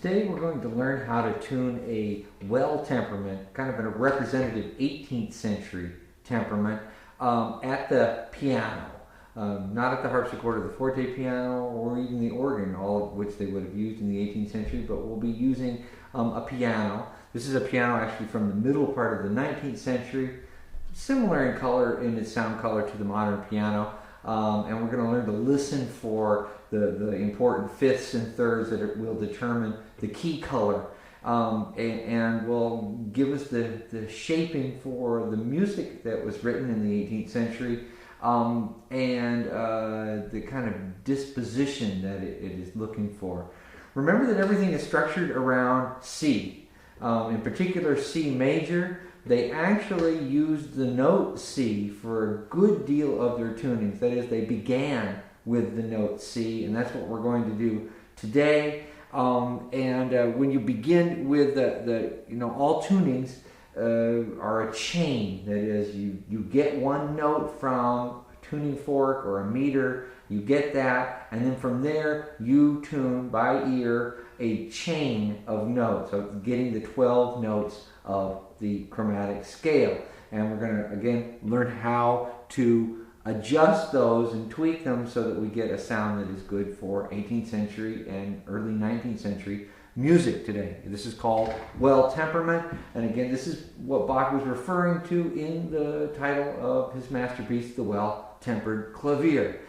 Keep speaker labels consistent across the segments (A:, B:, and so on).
A: Today we're going to learn how to tune a Well Temperament, kind of a representative 18th century temperament, at the piano. Not at the harpsichord or the forte piano or even the organ, all of which they would have used in the 18th century, but we'll be using a piano. This is a piano actually from the middle part of the 19th century, similar in color, in its sound color, to the modern piano. And we're going to learn to listen for the important fifths and thirds that will determine the key color, and will give us the shaping for the music that was written in the 18th century, and the kind of disposition that it is looking for. Remember that everything is structured around C, in particular C major. They actually used the note C for a good deal of their tunings. That is, they began with the note C, and that's what we're going to do today. When you begin with all tunings are a chain. That is, you get one note from a tuning fork or a meter, you get that, and then from there you tune by ear a chain of notes, so getting the 12 notes of the chromatic scale. And we're going to again learn how to adjust those and tweak them so that we get a sound that is good for 18th century and early 19th century music today. This is called Well Temperament, and again, this is what Bach was referring to in the title of his masterpiece, the Well Tempered Clavier.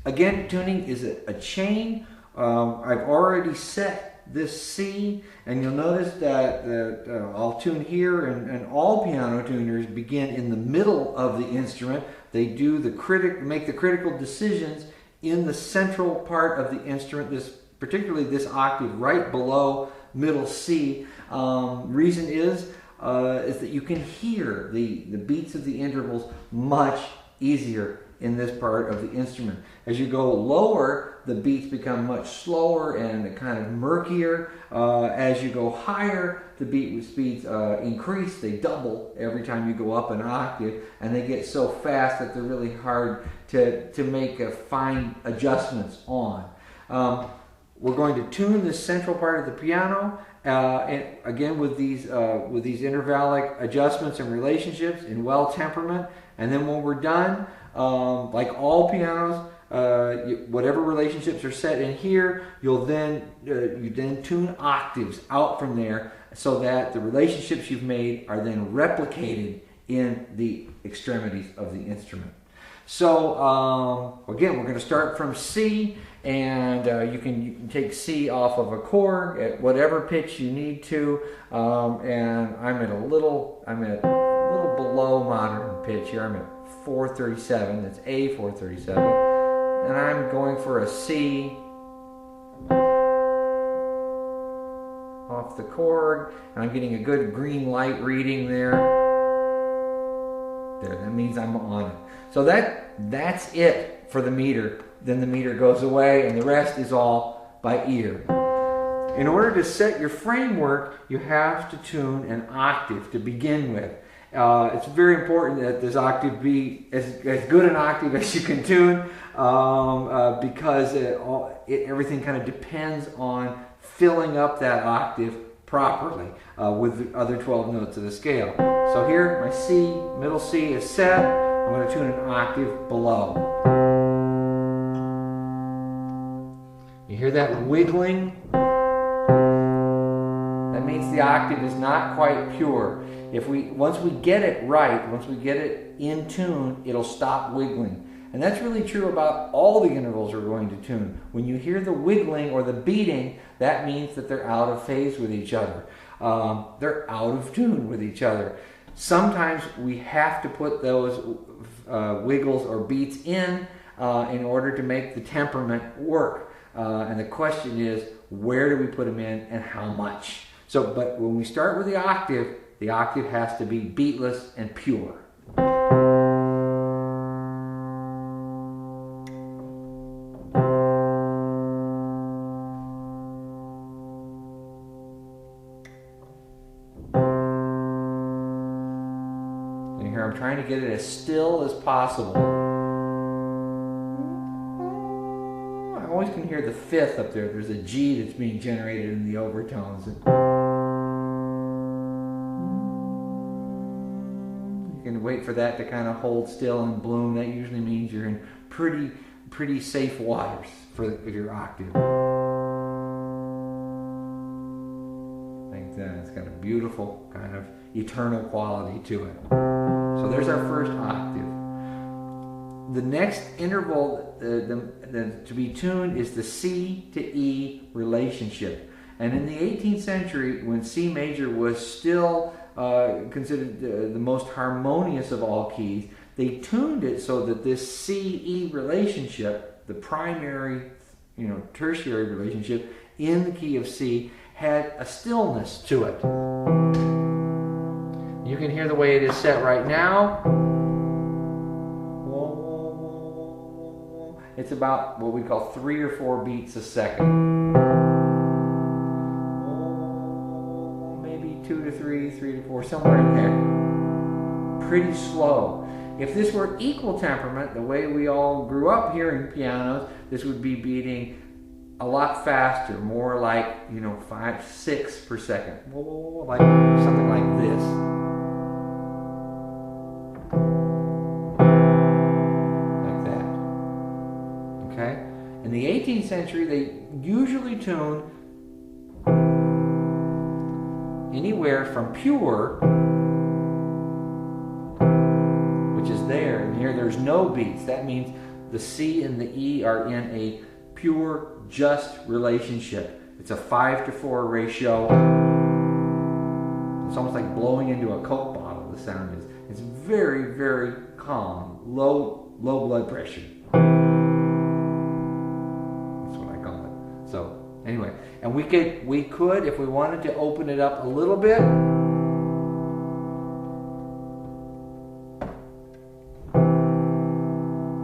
A: Again, tuning is a chain. I've already set this C, and you'll notice that I'll tune here, and all piano tuners begin in the middle of the instrument. They do make the critical decisions in the central part of the instrument, particularly this octave right below middle C. Reason is that you can hear the beats of the intervals much easier in this part of the instrument. As you go lower, the beats become much slower and kind of murkier. As you go higher, the beat speeds increase. They double every time you go up an octave, and they get so fast that they're really hard to make fine adjustments on. We're going to tune the central part of the piano, and again with these intervallic adjustments and relationships in Well Temperament. And then when we're done, like all pianos, whatever relationships are set in here, you then tune octaves out from there, so that the relationships you've made are then replicated in the extremities of the instrument. So again, we're going to start from C, and you can take C off of a chord at whatever pitch you need to, and I'm at a little below modern pitch here. I'm at 437. That's A 437, and I'm going for a C off the chord, and I'm getting a good green light reading there. That means I'm on it. So that's it for the meter. Then the meter goes away, and the rest is all by ear. In order to set your framework, you have to tune an octave to begin with. It's very important that this octave be as good an octave as you can tune, because everything kind of depends on filling up that octave properly with the other 12 notes of the scale. So here, my C, middle C is set. I'm going to tune an octave below. You hear that wiggling? That means the octave is not quite pure. Once we get it right, once we get it in tune, it'll stop wiggling. And that's really true about all the intervals we're going to tune. When you hear the wiggling or the beating, that means that they're out of phase with each other. They're out of tune with each other. Sometimes we have to put those wiggles or beats in order to make the temperament work. And the question is, where do we put them in and how much? But when we start with the octave has to be beatless and pure. And here I'm trying to get it as still as possible. I always can hear the fifth up there. There's a G that's being generated in the overtones. You can wait for that to kind of hold still and bloom. That usually means you're in pretty safe waters for your octave. Like that. It's got a beautiful kind of eternal quality to it. So there's our first octave. The next interval to be tuned is the C to E relationship. And in the 18th century, when C major was still considered the most harmonious of all keys, they tuned it so that this C-E relationship, the primary, tertiary relationship in the key of C, had a stillness to it. You can hear the way it is set right now. It's about what we call 3 or 4 beats a second. Maybe 2 to 3, 3 to 4, somewhere in there. Pretty slow. If this were equal temperament, the way we all grew up hearing pianos, this would be beating a lot faster, more like 5, 6 per second, like something like this. In the 18th century, they usually tune anywhere from pure, which is there, and here there's no beats. That means the C and the E are in a pure, just relationship. It's a 5 to 4 ratio. It's almost like blowing into a Coke bottle, the sound is. It's very, very calm, low blood pressure. So anyway, and we could, if we wanted to open it up a little bit,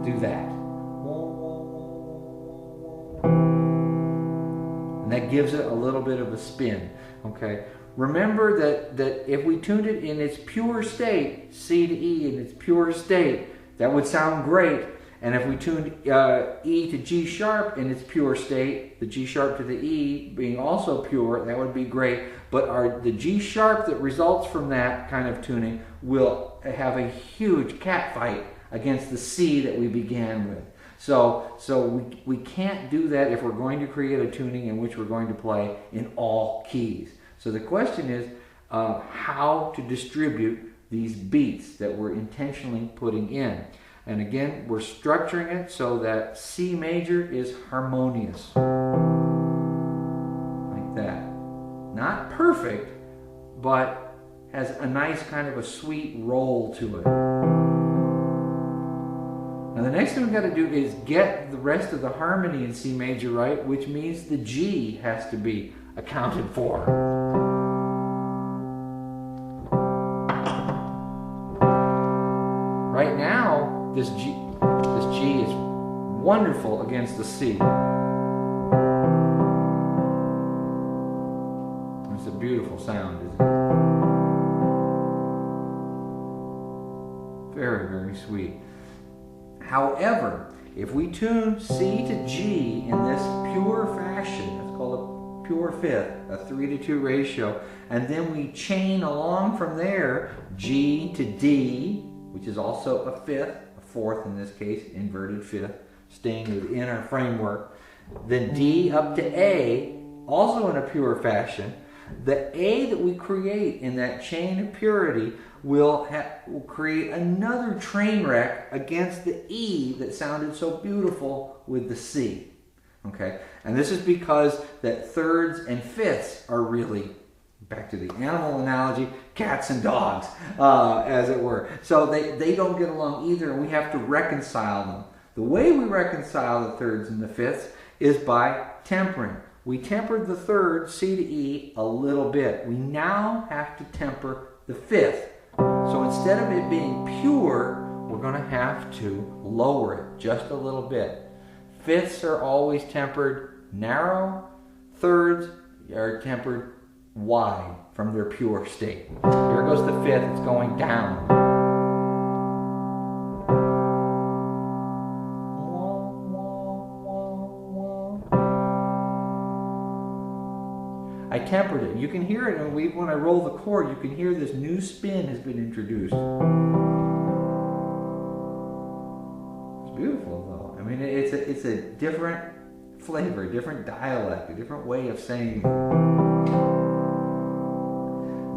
A: do that. And that gives it a little bit of a spin, okay? Remember that if we tuned it in its pure state, C to E in its pure state, that would sound great. And if we tuned E to G sharp in its pure state, the G sharp to the E being also pure, that would be great. But the G sharp that results from that kind of tuning will have a huge catfight against the C that we began with. So we can't do that if we're going to create a tuning in which we're going to play in all keys. So the question is how to distribute these beats that we're intentionally putting in. And again, we're structuring it so that C major is harmonious. Like that. Not perfect, but has a nice kind of a sweet roll to it. Now the next thing we've got to do is get the rest of the harmony in C major right, which means the G has to be accounted for. Right now, this G is wonderful against the C. It's a beautiful sound, isn't it? Very, very sweet. However, if we tune C to G in this pure fashion, that's called a pure fifth, a 3 to 2 ratio, and then we chain along from there G to D, which is also a fifth, a fourth in this case, inverted fifth, staying within our framework. Then D up to A, also in a pure fashion. The A that we create in that chain of purity will create another train wreck against the E that sounded so beautiful with the C. Okay, and this is because that thirds and fifths are really, back to the animal analogy, cats and dogs, as it were. So they don't get along either, and we have to reconcile them. The way we reconcile the thirds and the fifths is by tempering. We tempered the third, C to E, a little bit. We now have to temper the fifth. So instead of it being pure, we're going to have to lower it just a little bit. Fifths are always tempered narrow. Thirds are tempered wide from their pure state. Here goes the fifth, it's going down. I tempered it. You can hear it when I roll the chord. You can hear this new spin has been introduced. It's beautiful, though. I mean, it's a different flavor, a different dialect, a different way of saying it.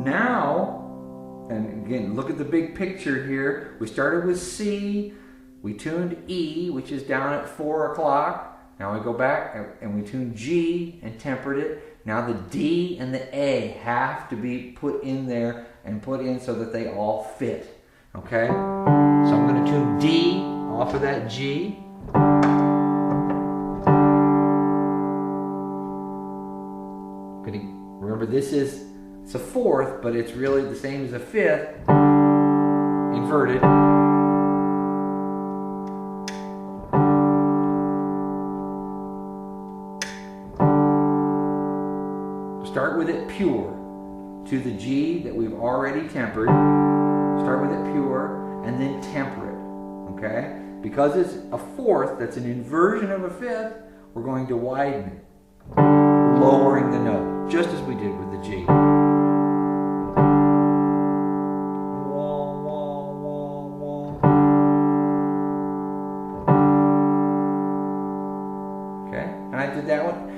A: Now, and again, look at the big picture here. We started with C. We tuned E, which is down at 4 o'clock. Now we go back and we tune G and tempered it. Now the D and the A have to be put in there and put in so that they all fit. Okay? So I'm going to tune D off of that G. Remember, it's a fourth, but it's really the same as a fifth, inverted. Start with it pure to the G that we've already tempered. Start with it pure and then temper it, okay? Because it's a fourth, that's an inversion of a fifth, we're going to widen it, lowering the note, just as we did with the G. Okay, and I did that one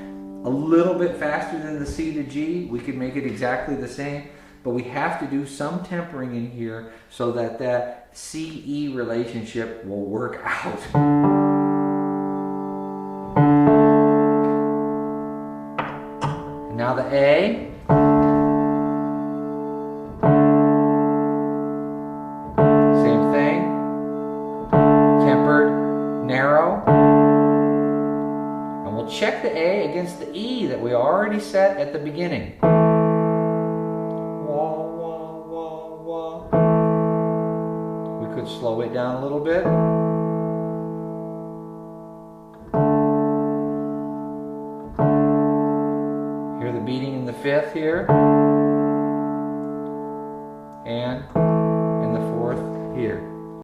A: a little bit faster than the C to G. We could make it exactly the same, but we have to do some tempering in here so that that C-E relationship will work out. And now the A. Same thing. Tempered, narrow. And we'll check the A against the E that we already set at the beginning. Wah, wah, wah, wah. We could slow it down a little bit. Hear the beating in the fifth here. And in the fourth here.